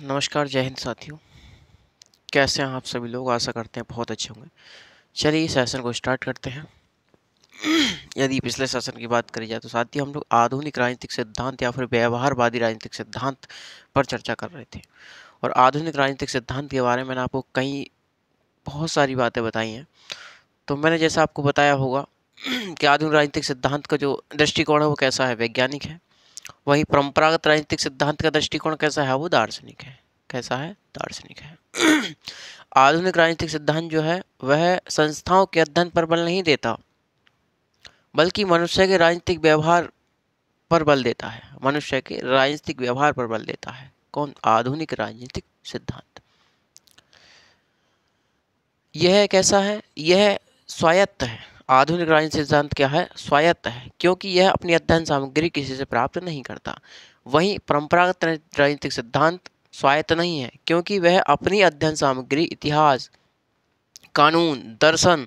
नमस्कार, जय हिंद साथियों। कैसे हैं आप सभी लोग? आशा करते हैं बहुत अच्छे होंगे। चलिए सेशन को स्टार्ट करते हैं। यदि पिछले सेशन की बात करी जाए तो साथियों हम लोग आधुनिक राजनीतिक सिद्धांत या फिर व्यवहारवादी राजनीतिक सिद्धांत पर चर्चा कर रहे थे। और आधुनिक राजनीतिक सिद्धांत के बारे में मैंने आपको बहुत सारी बातें बताई हैं। तो मैंने जैसा आपको बताया होगा कि आधुनिक राजनीतिक सिद्धांत का जो दृष्टिकोण है वो कैसा है, वैज्ञानिक है। वहीं परंपरागत राजनीतिक सिद्धांत का दृष्टिकोण कैसा है, वो दार्शनिक है। कैसा है? दार्शनिक है। आधुनिक राजनीतिक सिद्धांत जो है वह संस्थाओं के अध्ययन पर बल नहीं देता, बल्कि मनुष्य के राजनीतिक व्यवहार पर बल देता है। मनुष्य के राजनीतिक व्यवहार पर बल देता है। कौन? आधुनिक राजनीतिक सिद्धांत। यह कैसा है? यह स्वायत्त है। आधुनिक राजनीतिक सिद्धांत क्या है? स्वायत्त है, क्योंकि यह अपनी अध्ययन सामग्री किसी से प्राप्त नहीं करता। वहीं परंपरागत राजनीतिक सिद्धांत स्वायत्त नहीं है, क्योंकि वह अपनी अध्ययन सामग्री इतिहास, कानून, दर्शन,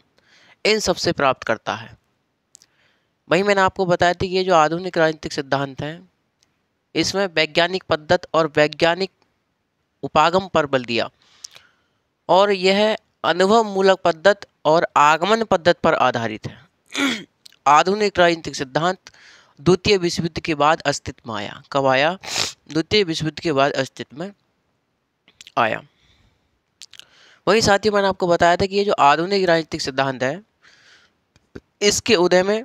इन सब से प्राप्त करता है। वही मैंने आपको बताया था कि ये जो आधुनिक राजनीतिक सिद्धांत है इसमें वैज्ञानिक पद्धति और वैज्ञानिक उपागम पर बल दिया, और यह अनुभव मूलक पद्धति और आगमन पद्धति पर आधारित है। आधुनिक राजनीतिक सिद्धांत द्वितीय विश्व युद्ध के बाद अस्तित्व में आया। कब आया? द्वितीय विश्व युद्ध के बाद अस्तित्व में आया। वही साथियों मैंने आपको बताया था कि ये जो आधुनिक राजनीतिक सिद्धांत है इसके उदय में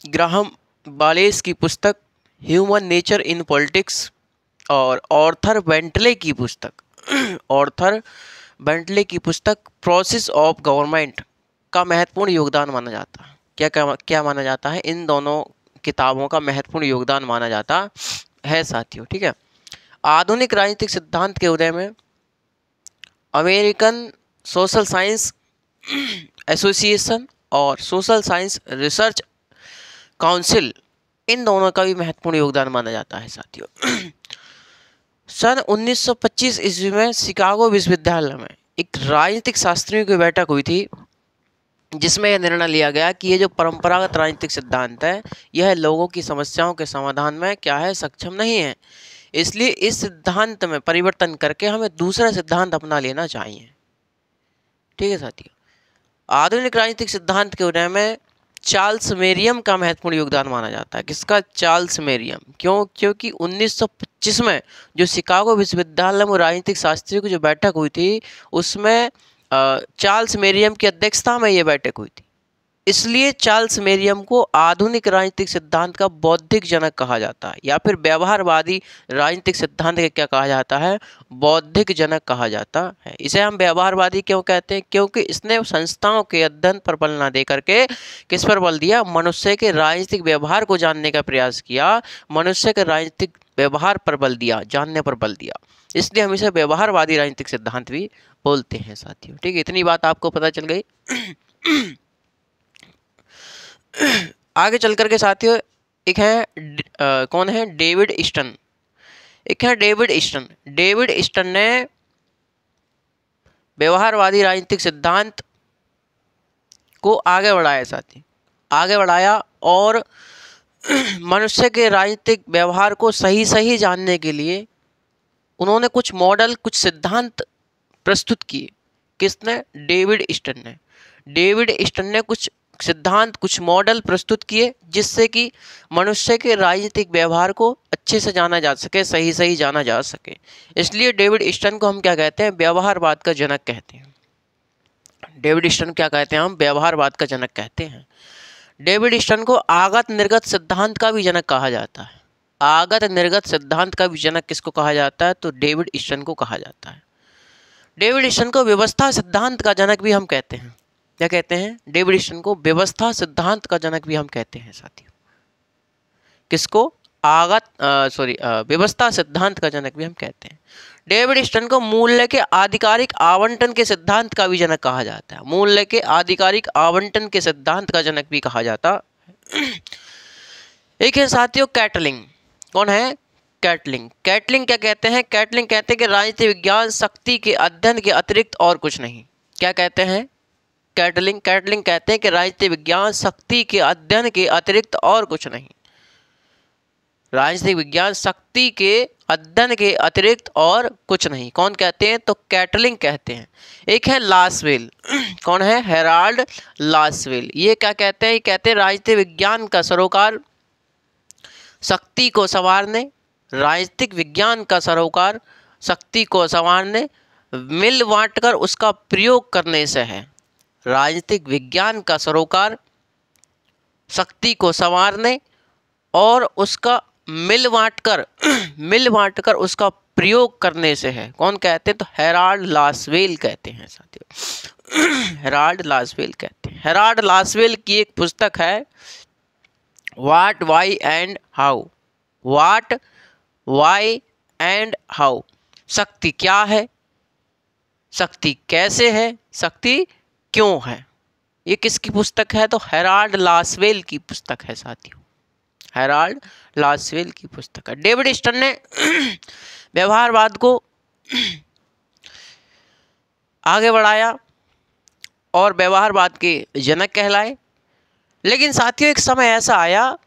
ग्राहम बालेस की पुस्तक ह्यूमन नेचर इन पॉलिटिक्स और ऑर्थर बेंटले की पुस्तक प्रोसेस ऑफ गवर्नमेंट का महत्वपूर्ण योगदान माना जाता है। क्या माना जाता है? इन दोनों किताबों का महत्वपूर्ण योगदान माना जाता है साथियों। ठीक है। आधुनिक राजनीतिक सिद्धांत के उदय में अमेरिकन सोशल साइंस एसोसिएशन और सोशल साइंस रिसर्च काउंसिल, इन दोनों का भी महत्वपूर्ण योगदान माना जाता है साथियों। सन 1925 ईस्वी में शिकागो विश्वविद्यालय में एक राजनीतिक शास्त्रियों की बैठक हुई थी, जिसमें यह निर्णय लिया गया कि ये जो परंपरागत राजनीतिक सिद्धांत है यह लोगों की समस्याओं के समाधान में क्या है, सक्षम नहीं है। इसलिए इस सिद्धांत में परिवर्तन करके हमें दूसरा सिद्धांत अपना लेना चाहिए। ठीक है साथियों। आधुनिक राजनीतिक सिद्धांत के उदय में चार्ल्स मेरियम का महत्वपूर्ण योगदान माना जाता है। किसका? चार्ल्स मेरियम। क्यों? क्योंकि 1925 में जो शिकागो विश्वविद्यालय में राजनीतिक शास्त्रियों की जो बैठक हुई थी उसमें चार्ल्स मेरियम की अध्यक्षता में ये बैठक हुई थी। इसलिए चार्ल्स मेरियम को आधुनिक राजनीतिक सिद्धांत का बौद्धिक जनक कहा जाता है, या फिर व्यवहारवादी राजनीतिक सिद्धांत का क्या कहा जाता है? बौद्धिक जनक कहा जाता है। इसे हम व्यवहारवादी क्यों कहते हैं? क्योंकि इसने संस्थाओं के अध्ययन पर बल न दे करके किस पर बल दिया? मनुष्य के राजनीतिक व्यवहार को जानने का प्रयास किया, मनुष्य के राजनीतिक व्यवहार पर बल दिया, जानने पर बल दिया। इसलिए हम इसे व्यवहारवादी राजनीतिक सिद्धांत भी बोलते हैं साथियों। ठीक है, इतनी बात आपको पता चल गई। आगे चल करके साथियों एक है कौन है? David Easton. एक है डेविड ईस्टन। डेविड ईस्टन ने व्यवहारवादी राजनीतिक सिद्धांत को आगे बढ़ाया साथी, आगे बढ़ाया, और मनुष्य के राजनीतिक व्यवहार को सही सही जानने के लिए उन्होंने कुछ मॉडल, कुछ सिद्धांत प्रस्तुत किए। किसने? डेविड ईस्टन ने। डेविड ईस्टन ने कुछ सिद्धांत, कुछ मॉडल प्रस्तुत किए जिससे कि मनुष्य के राजनीतिक व्यवहार को अच्छे से जाना जा सके, सही सही जाना जा सके। इसलिए डेविड ईस्टन को हम क्या कहते हैं? व्यवहारवाद का जनक कहते हैं। डेविड ईस्टन क्या कहते हैं? हम व्यवहारवाद का जनक कहते हैं। डेविड ईस्टन को आगत निर्गत सिद्धांत का भी जनक कहा जाता है। आगत निर्गत सिद्धांत का भी जनक किसको कहा जाता है? तो डेविड ईस्टन को कहा जाता है। डेविड ईस्टन को व्यवस्था सिद्धांत का जनक भी हम कहते हैं। क्या कहते हैं? डेविड ईस्टन को व्यवस्था सिद्धांत का जनक भी हम कहते हैं साथियों। किसको? व्यवस्था सिद्धांत का जनक भी हम कहते हैं। डेविड ईस्टन को मूल्य के आधिकारिक आवंटन के सिद्धांत का भी जनक कहा जाता है। मूल्य के आधिकारिक आवंटन के सिद्धांत का जनक भी कहा जाता है। एक है साथियों कैटलिंग। कौन है? कैटलिंग। कैटलिंग क्या कहते हैं? कैटलिंग कहते हैं कि राजनीति विज्ञान शक्ति के अध्ययन के अतिरिक्त और कुछ नहीं। क्या कहते हैं? कैटलिंग कहते हैं कि राजनीति विज्ञान शक्ति के अध्ययन के अतिरिक्त और कुछ नहीं। राजनीतिक विज्ञान शक्ति के अध्ययन के अतिरिक्त और कुछ नहीं। कौन कहते हैं? तो कैटलिंग कहते हैं। एक है लासवेल। कौन है? Herald Lasswell. ये क्या कहते हैं? ये कहते हैं राजनीतिक विज्ञान का सरोकार शक्ति को संवारने, राजनीतिक विज्ञान का सरोकार शक्ति को संवारने, मिल बांटकर उसका प्रयोग करने से है। राजनीतिक विज्ञान का सरोकार शक्ति को संवारने और उसका मिल बांटकर उसका प्रयोग करने से है। कौन कहते हैं? तो हेराल्ड लासवेल कहते हैं साथियों। हेराल्ड लासवेल कहते हैं। हेराल्ड लासवेल की एक पुस्तक है what why and how. What why and how. शक्ति क्या है, शक्ति कैसे है, शक्ति क्यों है। ये किसकी पुस्तक है? तो हेराल्ड लासवेल की पुस्तक है साथियों। हेराल्ड लासवेल की पुस्तक है। डेविड स्टर्न ने व्यवहारवाद को आगे बढ़ाया और व्यवहारवाद के जनक कहलाए। लेकिन साथियों एक समय ऐसा आया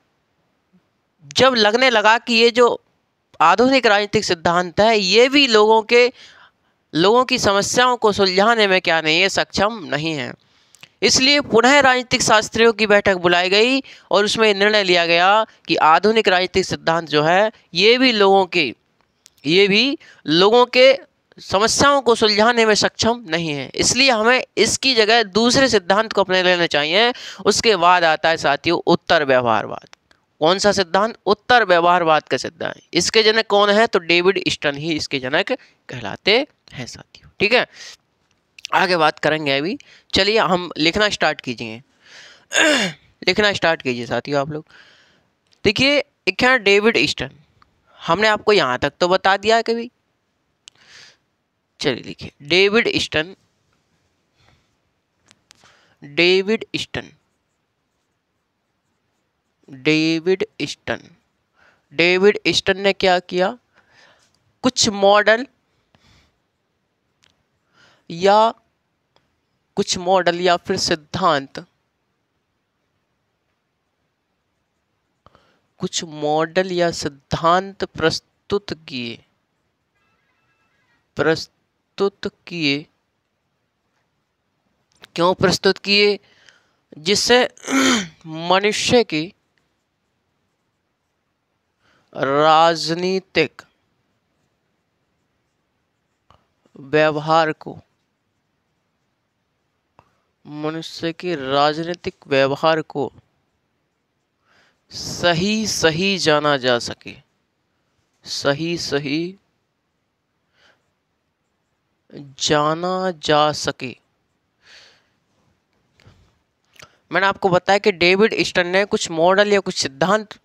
जब लगने लगा कि ये जो आधुनिक राजनीतिक सिद्धांत है ये भी लोगों की समस्याओं को सुलझाने में क्या नहीं है, सक्षम नहीं है। इसलिए पुनः राजनीतिक शास्त्रियों की बैठक बुलाई गई और उसमें निर्णय लिया गया कि आधुनिक राजनीतिक सिद्धांत जो है ये भी लोगों के समस्याओं को सुलझाने में सक्षम नहीं है। इसलिए हमें इसकी जगह दूसरे सिद्धांत को अपने लेना चाहिए। उसके बाद आता है साथियों उत्तर व्यवहारवाद। कौन सा सिद्धांत? उत्तर व्यवहारवाद का सिद्धांत। इसके जनक कौन है? तो डेविड स्टर्न ही इसके जनक कहलाते हैं साथियों। ठीक है, आगे बात करेंगे अभी। चलिए हम लिखना स्टार्ट कीजिए। लिखना स्टार्ट कीजिए साथियों आप लोग। देखिए एक है डेविड स्टर्न, हमने आपको यहाँ तक तो बता दिया है कभी। चलिए लिखिए David stern. David stern, David stern. David stern ने क्या किया? कुछ मॉडल या फिर सिद्धांत, कुछ मॉडल या सिद्धांत प्रस्तुत किए। क्यों प्रस्तुत किए? जिससे मनुष्य की राजनीतिक व्यवहार को सही जाना जा सके। सही जाना जा सके। मैंने आपको बताया कि डेविड स्टर्न ने कुछ मॉडल या कुछ सिद्धांत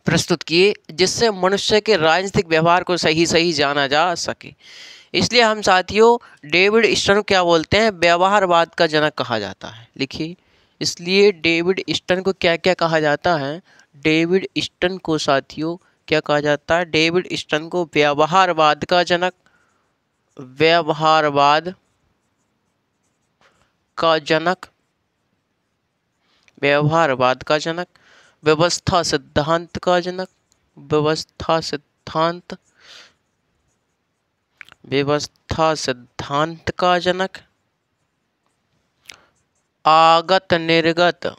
प्रस्तुत किए जिससे मनुष्य के राजनीतिक व्यवहार को सही जाना जा सके। इसलिए हम साथियों डेविड स्टर्न क्या बोलते हैं? व्यवहारवाद का जनक कहा जाता है। लिखिए, इसलिए डेविड स्टर्न को क्या क्या कहा जाता है? डेविड स्टर्न को साथियों क्या कहा जाता है? डेविड स्टर्न को व्यवहारवाद का जनक, व्यवहारवाद का जनक, व्यवहारवाद का जनक, व्यवस्था सिद्धांत का जनक, व्यवस्था सिद्धांत का जनक, आगत निर्गत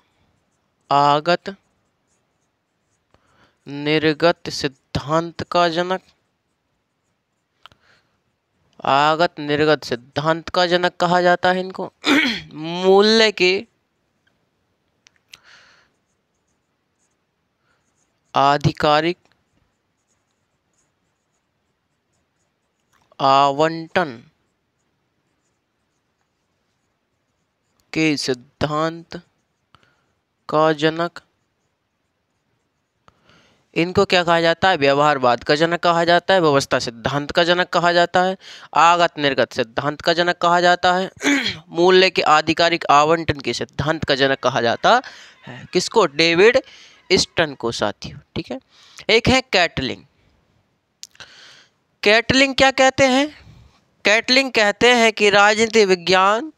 सिद्धांत का जनक, आगत निर्गत सिद्धांत का जनक कहा जाता है इनको। मूल्य के आधिकारिक आवंटन के सिद्धांत का जनक, इनको क्या कहा जाता है? व्यवहारवाद का जनक कहा जाता है, व्यवस्था सिद्धांत का जनक कहा जाता है, आगत निर्गत सिद्धांत का जनक कहा जाता है, मूल्य के आधिकारिक आवंटन के सिद्धांत का जनक कहा जाता है। किसको? डेविड स्टर्न को साथियों। ठीक है, एक है कैटलिंग। कैटलिंग क्या कहते हैं? कैटलिंग कहते हैं कि राजनीति विज्ञान,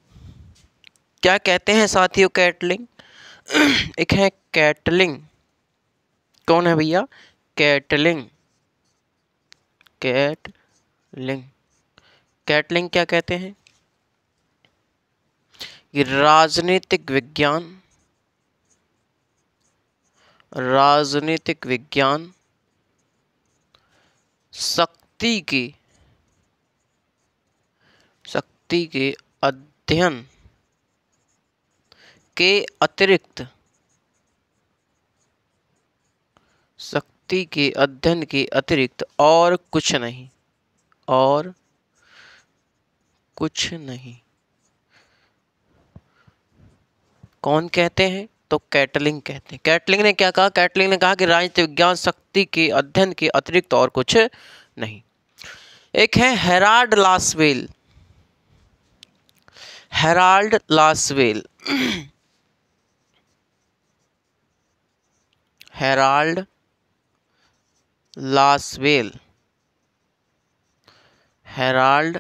क्या कहते हैं साथियों? कैटलिंग। एक है कैटलिंग। कौन है भैया? कैटलिंग। कैटलिंग। कैटलिंग क्या कहते हैं? ये राजनीतिक विज्ञान शक्ति के अध्ययन के अतिरिक्त और कुछ नहीं। कौन कहते हैं? तो कैटलिंग कहते हैं। कैटलिंग ने क्या कहा? कैटलिंग ने कहा कि राजनीतिक विज्ञान शक्ति के अध्ययन के अतिरिक्त और कुछ नहीं। एक है Herald Lasswell. Herald Lasswell Herald Lasswell Herald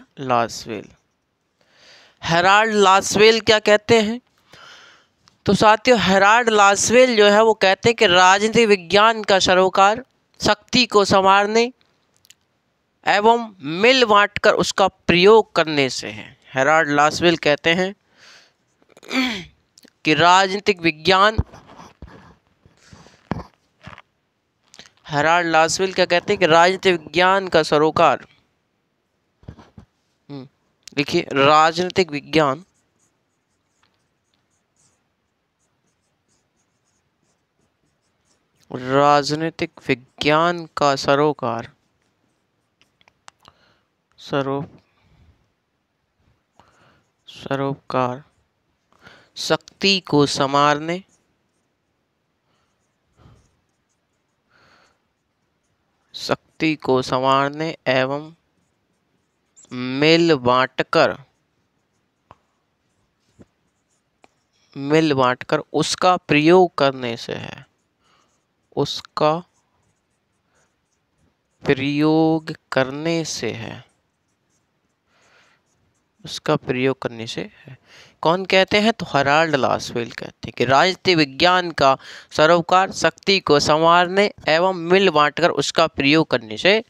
Lasswell क्या कहते हैं? तो साथियों, हेराल्ड लासवेल जो है वो कहते हैं कि राजनीतिक विज्ञान का सरोकार शक्ति को संवारने एवं मिल बांटकर उसका प्रयोग करने से है। हेराल्ड लासवेल कहते हैं कि राजनीतिक विज्ञान का सरोकार, देखिए, राजनीतिक विज्ञान का सरोकार शक्ति को संवारने एवं मिल बांटकर उसका प्रयोग करने से है। कौन कहते हैं? तो हेराल्ड लासवेल कहते हैं कि राजनीतिक विज्ञान का सरोकार शक्ति को संवारने एवं मिल बांटकर उसका प्रयोग करने से है।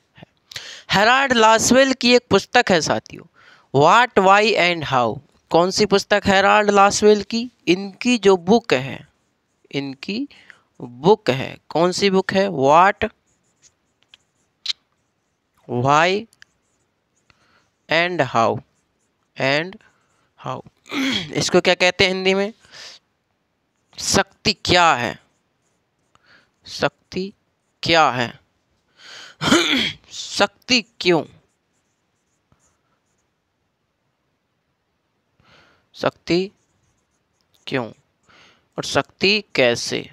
हेराल्ड लासवेल की एक पुस्तक है साथियों, व्हाट, वाई एंड हाउ। कौन सी पुस्तक है हेराल्ड लासवेल की? इनकी जो बुक है, कौन सी बुक है? What, why and how. इसको क्या कहते हैं हिंदी में? शक्ति क्या है? शक्ति क्यों? और शक्ति कैसे?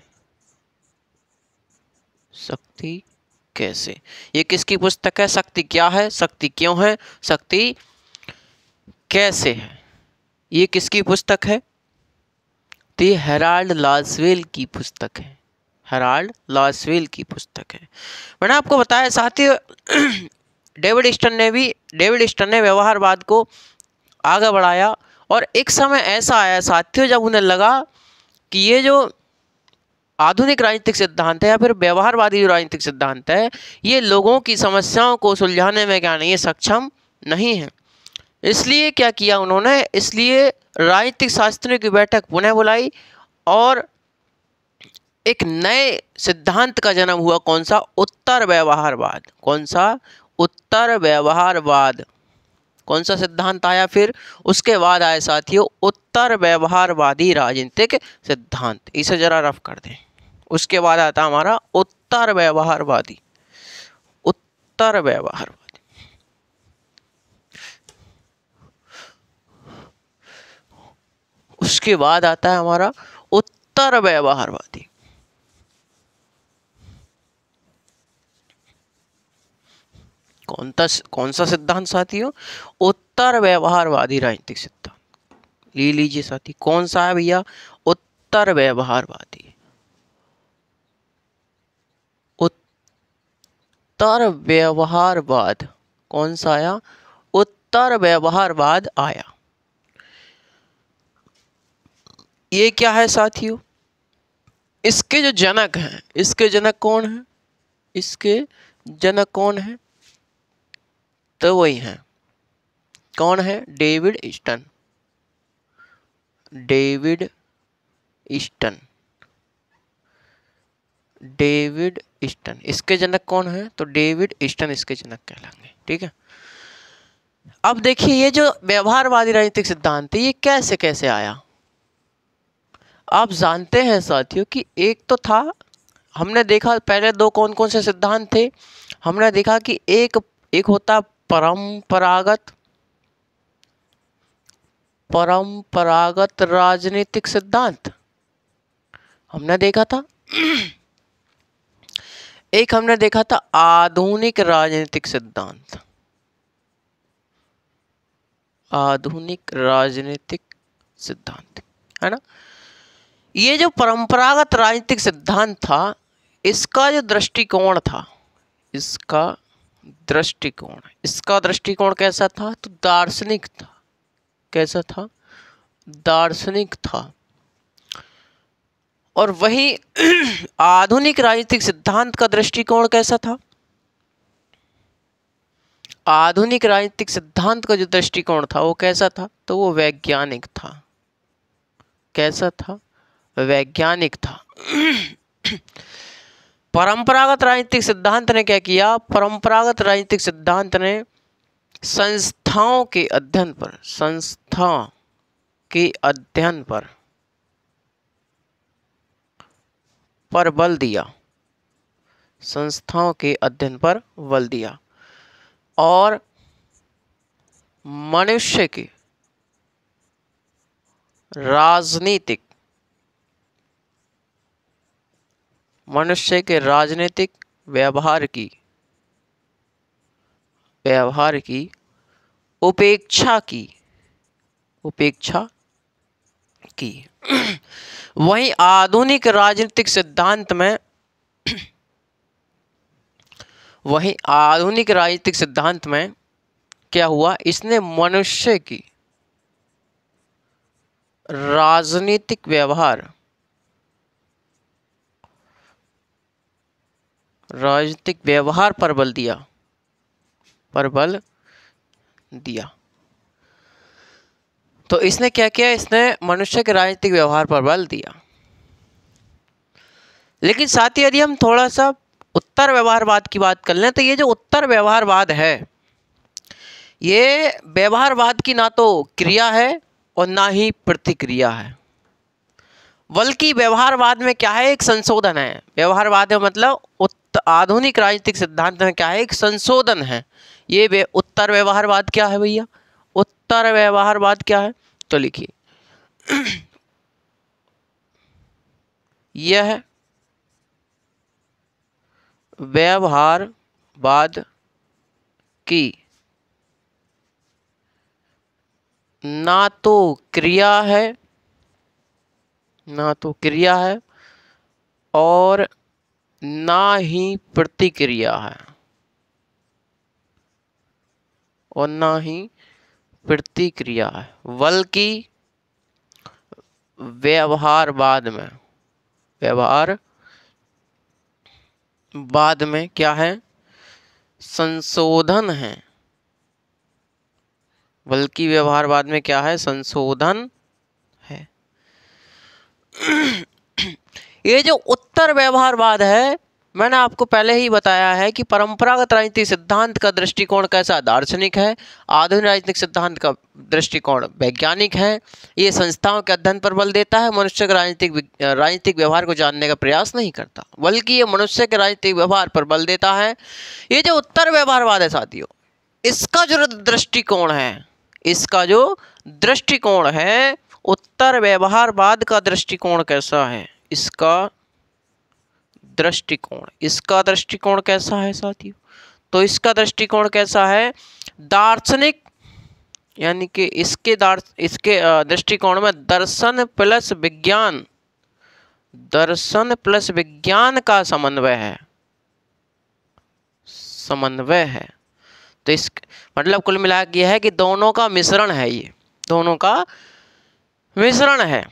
ये किसकी पुस्तक है? शक्ति क्या है, शक्ति क्यों है, शक्ति कैसे है? ये किसकी पुस्तक है? तो ये हेराल्ड लासवेल की पुस्तक है। मैंने आपको बताया साथियों, डेविड स्टर्न ने व्यवहारवाद को आगे बढ़ाया और एक समय ऐसा आया साथियों जब उन्हें लगा कि ये जो आधुनिक राजनीतिक सिद्धांत है या फिर व्यवहारवादी जो राजनीतिक सिद्धांत है, ये लोगों की समस्याओं को सुलझाने में क्या नहीं है, सक्षम नहीं है। इसलिए क्या किया उन्होंने? इसलिए राजनीतिक शास्त्रियों की बैठक पुनः बुलाई और एक नए सिद्धांत का जन्म हुआ। कौन सा? उत्तर व्यवहारवाद। कौन सा? उत्तर व्यवहारवाद। कौन सा सिद्धांत आया फिर? उसके बाद आए साथियों उत्तर व्यवहारवादी राजनीतिक सिद्धांत। इसे जरा रफ कर दें। उसके बाद आता हमारा उत्तर व्यवहारवादी। उसके बाद आता है हमारा उत्तर व्यवहारवादी। कौन सा सिद्धांत साथियों? उत्तर व्यवहारवादी राजनीतिक सिद्धांत। ले लीजिए साथी, कौन सा है भैया? उत्तर व्यवहारवादी। उत्तर व्यवहारवाद कौन सा आया? उत्तर व्यवहारवाद आया। ये क्या है साथियों? इसके जो जनक हैं, इसके जनक कौन है? तो वही हैं, कौन है? David Easton. David Easton, David Easton इसके जनक कौन है? तो डेविड ईस्टन इसके जनक कहलाएंगे। ठीक है। अब देखिए ये जो व्यवहारवादी राजनीतिक सिद्धांत है ये कैसे कैसे आया। आप जानते हैं साथियों कि एक तो था, हमने देखा पहले दो कौन कौन से सिद्धांत थे। हमने देखा कि एक होता परंपरागत राजनीतिक सिद्धांत, हमने देखा था। एक हमने देखा था आधुनिक राजनीतिक सिद्धांत, आधुनिक राजनीतिक सिद्धांत, है ना। ये जो परंपरागत राजनीतिक सिद्धांत था, इसका जो दृष्टिकोण था, इसका दृष्टिकोण कैसा था? तो दार्शनिक था। कैसा था? दार्शनिक था। और वही आधुनिक राजनीतिक सिद्धांत का दृष्टिकोण कैसा था? आधुनिक राजनीतिक सिद्धांत का जो दृष्टिकोण था वो कैसा था? तो वो वैज्ञानिक था। कैसा था? वैज्ञानिक था। परंपरागत राजनीतिक सिद्धांत ने क्या किया? परंपरागत राजनीतिक सिद्धांत ने संस्थाओं के अध्ययन पर, संस्था के अध्ययन पर बल दिया, संस्थाओं के अध्ययन पर बल दिया और मनुष्य के राजनीतिक व्यवहार की उपेक्षा की। वहीं आधुनिक राजनीतिक सिद्धांत में क्या हुआ? इसने मनुष्य की राजनीतिक व्यवहार पर बल दिया। तो इसने क्या किया? इसने मनुष्य के राजनीतिक व्यवहार पर बल दिया। लेकिन साथ ही यदि हम थोड़ा सा उत्तर व्यवहारवाद की बात कर लें तो ये जो उत्तर व्यवहारवाद है, ये व्यवहारवाद की ना तो क्रिया है और ना ही प्रतिक्रिया है, बल्कि व्यवहारवाद में क्या है? एक संशोधन है। व्यवहारवाद है मतलब आधुनिक राजनीतिक सिद्धांत में क्या है? एक संशोधन है। ये उत्तर व्यवहारवाद क्या है भैया? उत्तर व्यवहारवाद क्या है? तो लिखिए, यह व्यवहारवाद की ना तो क्रिया है और ना ही प्रतिक्रिया है, बल्कि व्यवहारवाद में क्या है? संशोधन है। बल्कि व्यवहारवाद में क्या है? संशोधन है। ये जो उत्तर व्यवहारवाद है, मैंने आपको पहले ही बताया है कि परंपरागत राजनीतिक सिद्धांत का दृष्टिकोण कैसा? दार्शनिक है। आधुनिक राजनीतिक सिद्धांत का दृष्टिकोण वैज्ञानिक है। ये संस्थाओं के अध्ययन पर बल देता है, मनुष्य के राजनीतिक व्यवहार को जानने का प्रयास नहीं करता, बल्कि ये मनुष्य के राजनीतिक व्यवहार पर बल देता है। ये जो उत्तर व्यवहारवाद है साथियों, इसका जो दृष्टिकोण है, उत्तर व्यवहारवाद का दृष्टिकोण कैसा है? इसका दृष्टिकोण कैसा है साथियों? तो इसका दृष्टिकोण कैसा है? दार्शनिक, यानी कि इसके दृष्टिकोण में दर्शन प्लस विज्ञान का समन्वय है। तो इस मतलब कुल मिला के यह है कि दोनों का मिश्रण है। ये दोनों का मिश्रण है।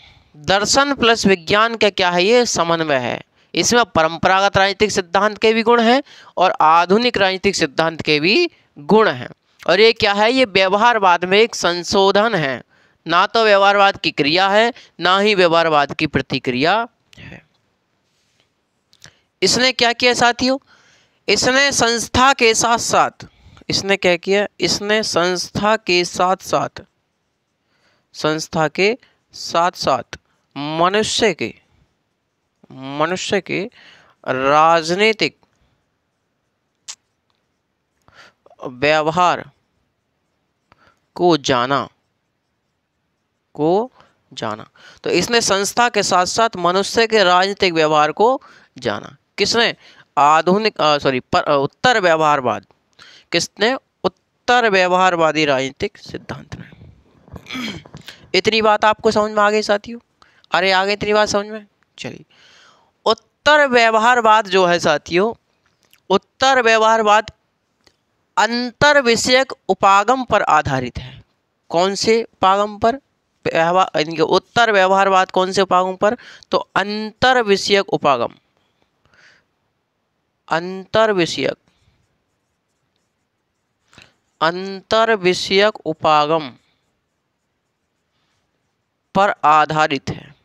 दर्शन प्लस विज्ञान का क्या है? ये समन्वय है। इसमें परंपरागत राजनीतिक सिद्धांत के भी गुण हैं और आधुनिक राजनीतिक सिद्धांत के भी गुण हैं। और ये क्या है, ये व्यवहारवाद में एक संशोधन है, ना तो व्यवहारवाद की क्रिया है ना ही व्यवहारवाद की प्रतिक्रिया है। इसने क्या किया साथियों, इसने संस्था के साथ साथ, इसने क्या किया, इसने संस्था के साथ साथ, संस्था के साथ साथ मनुष्य के राजनीतिक व्यवहार को जाना, को जाना। तो इसने संस्था के साथ साथ मनुष्य के राजनीतिक व्यवहार को जाना। किसने, आधुनिक उत्तर व्यवहारवाद, किसने, उत्तर व्यवहारवादी राजनीतिक सिद्धांत ने। इतनी बात आपको समझ में आ गई साथियों, अरे आ गई इतनी बात समझ में। चलिए, उत्तर व्यवहारवाद जो है साथियों, उत्तर व्यवहारवाद अंतर विषयक उपागम पर आधारित है। कौन से उपागम पर, उत्तर व्यवहारवाद कौन से उपागम पर, तो अंतर विषयक उपागम, अंतर विषयक उपागम पर आधारित है।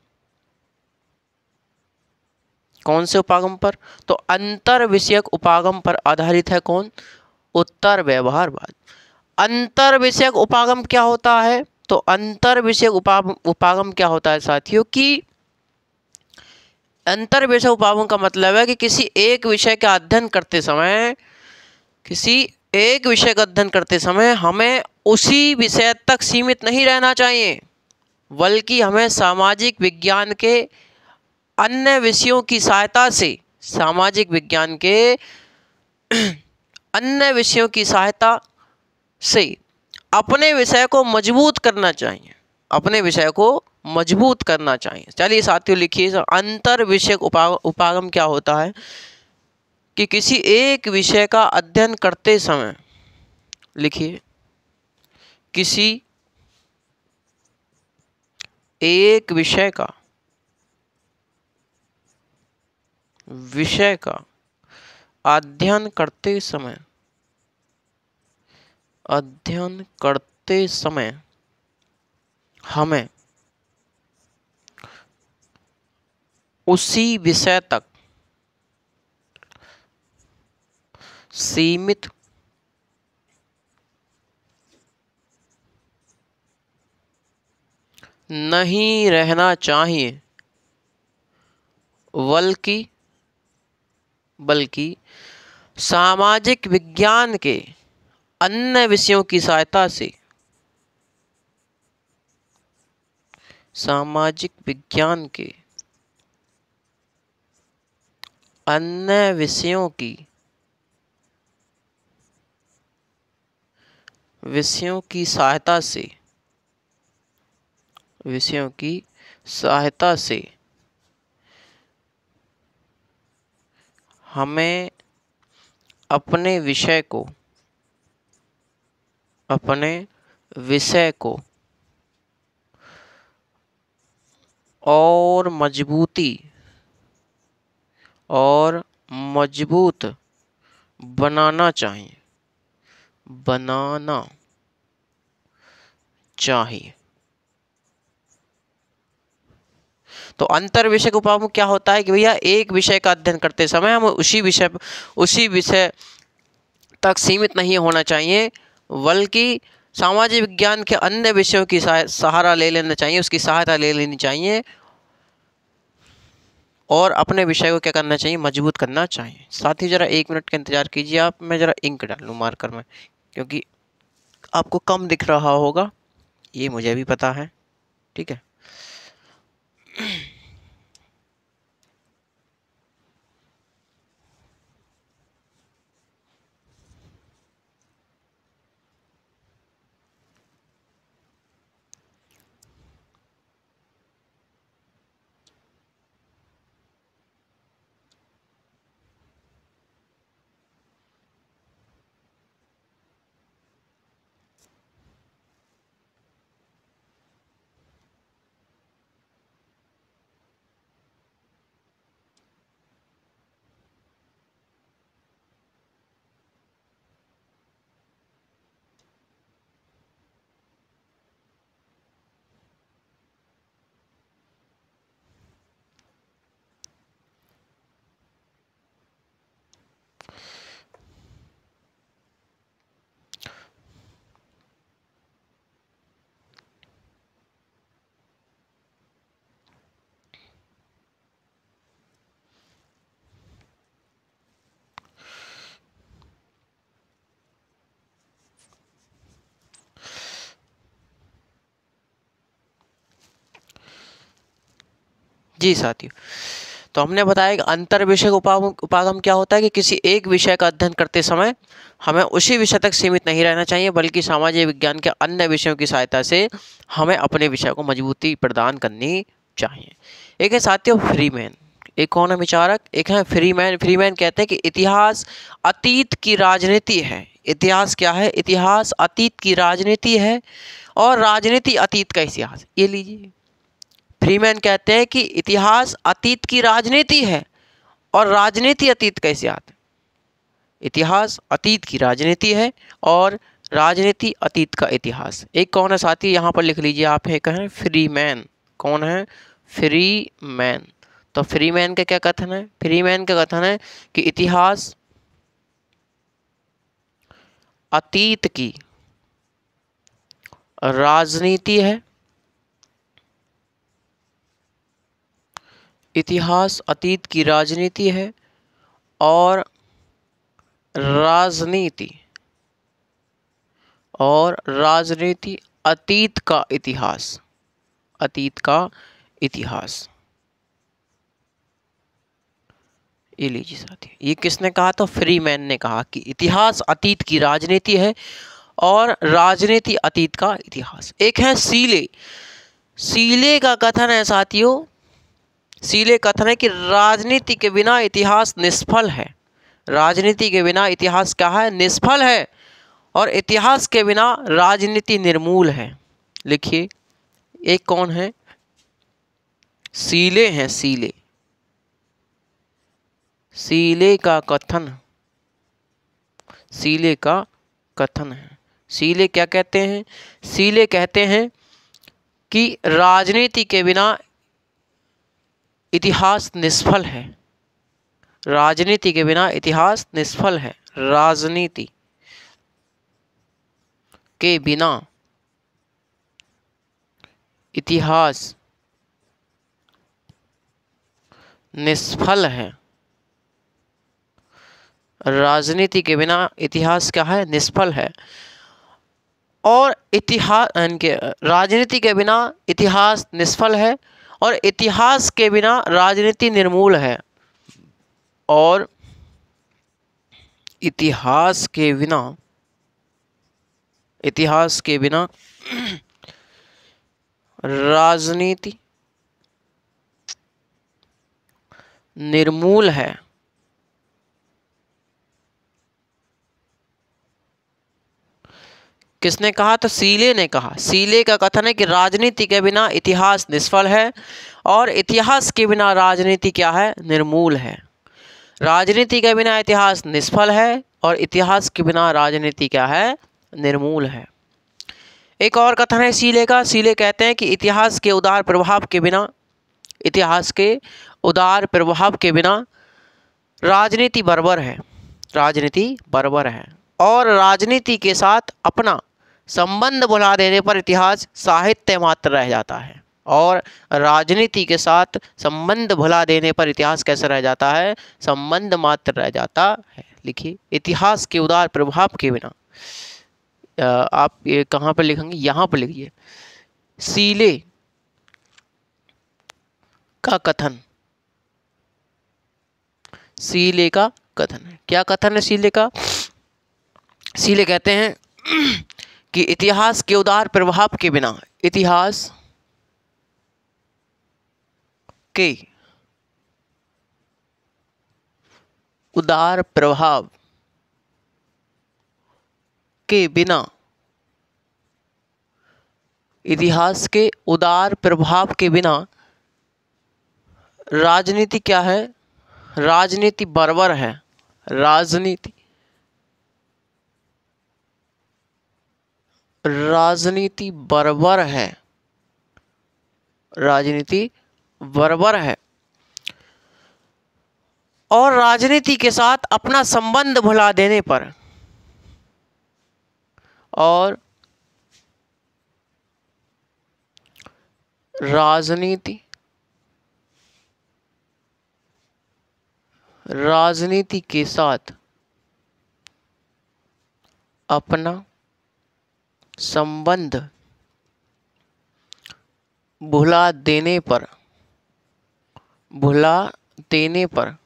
कौन से उपागम पर, तो अंतर विषयक उपागम पर आधारित है। कौन, उत्तर व्यवहारवाद। अंतर विषयक उपागम क्या होता है, तो अंतर विषयक उपागम क्या होता है साथियों, कि अंतर विषय उपागम का मतलब है कि किसी एक विषय का अध्ययन करते समय, किसी एक विषय का अध्ययन करते समय हमें उसी विषय तक सीमित नहीं रहना चाहिए, बल्कि हमें सामाजिक विज्ञान के अन्य विषयों की सहायता से, सामाजिक विज्ञान के अन्य विषयों की सहायता से अपने विषय को मजबूत करना चाहिए, अपने विषय को मजबूत करना चाहिए। चलिए साथियों लिखिए, अंतर विषयक उपागम क्या होता है, कि किसी एक विषय का अध्ययन करते समय, लिखिए, किसी एक विषय का अध्ययन करते समय हमें उसी विषय तक सीमित नहीं रहना चाहिए, बल्कि सामाजिक विज्ञान के अन्य विषयों की सहायता से, सामाजिक विज्ञान के अन्य विषयों की सहायता से हमें अपने विषय को और मजबूत बनाना चाहिए। तो अंतर विषय उपागम क्या होता है, कि भैया एक विषय का अध्ययन करते समय हम उसी विषय तक सीमित नहीं होना चाहिए, बल्कि सामाजिक विज्ञान के अन्य विषयों की सहारा ले लेना चाहिए, उसकी सहायता ले लेनी चाहिए, और अपने विषय को क्या करना चाहिए, मजबूत करना चाहिए। साथ ही जरा 1 मिनट का इंतजार कीजिए आप, मैं जरा इंक डाल लूँ मार्कर में, क्योंकि आपको कम दिख रहा होगा, ये मुझे भी पता है, ठीक है। जी साथियों, तो हमने बताया कि अंतर विषय उपागम क्या होता है कि किसी एक विषय का अध्ययन करते समय हमें उसी विषय तक सीमित नहीं रहना चाहिए, बल्कि सामाजिक विज्ञान के अन्य विषयों की सहायता से हमें अपने विषय को मजबूती प्रदान करनी चाहिए। एक है साथियों फ्रीमैन, एक कौन है विचारक, एक है फ्रीमैन। फ्रीमैन कहते हैं कि इतिहास अतीत की राजनीति है। इतिहास क्या है? इतिहास अतीत की राजनीति है और राजनीति अतीत का इतिहास। ये लीजिए, फ्रीमैन कहते हैं कि इतिहास अतीत की राजनीति है और राजनीति अतीत का इतिहास है। इतिहास अतीत की राजनीति है और राजनीति अतीत का इतिहास। एक कौन है साथी, यहाँ पर लिख लीजिए आप, एक है फ्रीमैन। कौन है? फ्रीमैन। तो फ्रीमैन का क्या कथन है? फ्रीमैन का कथन है कि इतिहास अतीत की राजनीति है, इतिहास अतीत की राजनीति है और राजनीति अतीत का इतिहास। अतीत का इतिहास। ये लीजिए साथी, ये किसने कहा? तो फ्रीमैन ने कहा कि इतिहास अतीत की राजनीति है और राजनीति अतीत का इतिहास। एक है सीले। सीले का कथन है साथियों, सीले कथन है कि राजनीति के बिना इतिहास निष्फल है। राजनीति के बिना इतिहास क्या है? निष्फल है। और इतिहास के बिना राजनीति निर्मूल है। लिखिए, एक कौन है? सीले हैं, सीले। सीले का कथन, सीले का कथन है। सीले क्या कहते हैं? सीले कहते हैं कि राजनीति के बिना इतिहास निष्फल है। राजनीति के बिना इतिहास निष्फल है। राजनीति के बिना इतिहास निष्फल है। राजनीति के बिना इतिहास क्या है? निष्फल है। और इतिहास राजनीति के बिना इतिहास निष्फल है और इतिहास के बिना राजनीति निर्मूल है। और इतिहास के बिना राजनीति निर्मूल है। किसने कहा? तो सीले ने कहा। सीले का कथन है कि राजनीति के बिना इतिहास निष्फल है और इतिहास के बिना राजनीति क्या है? निर्मूल है। राजनीति के बिना इतिहास निष्फल है और इतिहास के बिना राजनीति क्या है? निर्मूल है। एक और कथन है सीले का। सीले कहते हैं कि इतिहास के उदार प्रभाव के बिना राजनीति बर्बर है। राजनीति बर्बर है। और राजनीति के साथ अपना संबंध भुला देने पर इतिहास साहित्य मात्र रह जाता है। और राजनीति के साथ संबंध भुला देने पर इतिहास कैसा रह जाता है? संबंध मात्र रह जाता है। लिखिए, इतिहास के उदार प्रभाव के बिना, आप ये कहाँ पर लिखेंगे? यहाँ पर लिखिए, सीले का कथन। सीले का कथन है। क्या कथन है सीले का? सीले कहते हैं कि इतिहास के उदार प्रभाव के बिना, इतिहास के उदार प्रभाव के बिना, इतिहास के उदार प्रभाव के बिना राजनीति क्या है? राजनीति बर्बर है। राजनीति बर्बर है। राजनीति बर्बर है। और राजनीति के साथ अपना संबंध भुला देने पर, और राजनीति के साथ अपना संबंध भुला देने पर भुला देने पर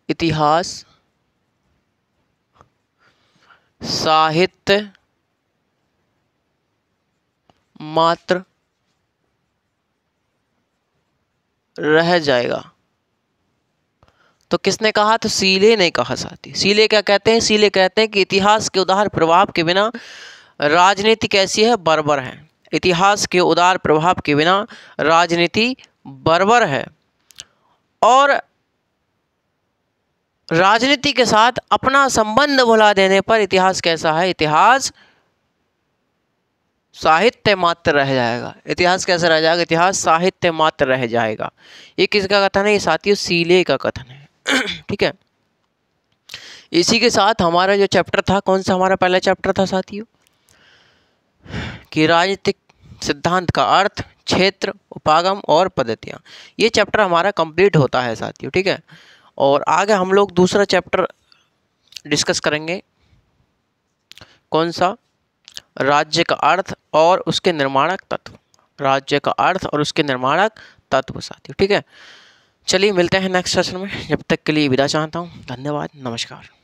इतिहास साहित्य मात्र रह जाएगा। तो किसने कहा? तो सीले ने कहा साथी। सीले क्या कहते हैं? सीले कहते हैं कि इतिहास के उदार प्रभाव के बिना राजनीति कैसी है? बर्बर है। इतिहास के उदार प्रभाव के बिना राजनीति बर्बर है। और राजनीति के साथ अपना संबंध भुला देने पर इतिहास कैसा है? इतिहास साहित्य मात्र रह जाएगा। इतिहास कैसा रह जाएगा? इतिहास साहित्य मात्र रह जाएगा। ये किसका कथन है? ये साथियों सीले का कथन है। ठीक है। इसी के साथ हमारा जो चैप्टर था, कौन सा हमारा पहला चैप्टर था साथियों? कि राजनीतिक सिद्धांत का अर्थ, क्षेत्र, उपागम और पद्धतियाँ। ये चैप्टर हमारा कंप्लीट होता है साथियों। ठीक है। और आगे हम लोग दूसरा चैप्टर डिस्कस करेंगे। कौन सा? राज्य का अर्थ और उसके निर्माणक तत्व। राज्य का अर्थ और उसके निर्माणक तत्व साथियों। ठीक है। चलिए मिलते हैं नेक्स्ट सेशन में। जब तक के लिए विदा चाहता हूँ। धन्यवाद। नमस्कार।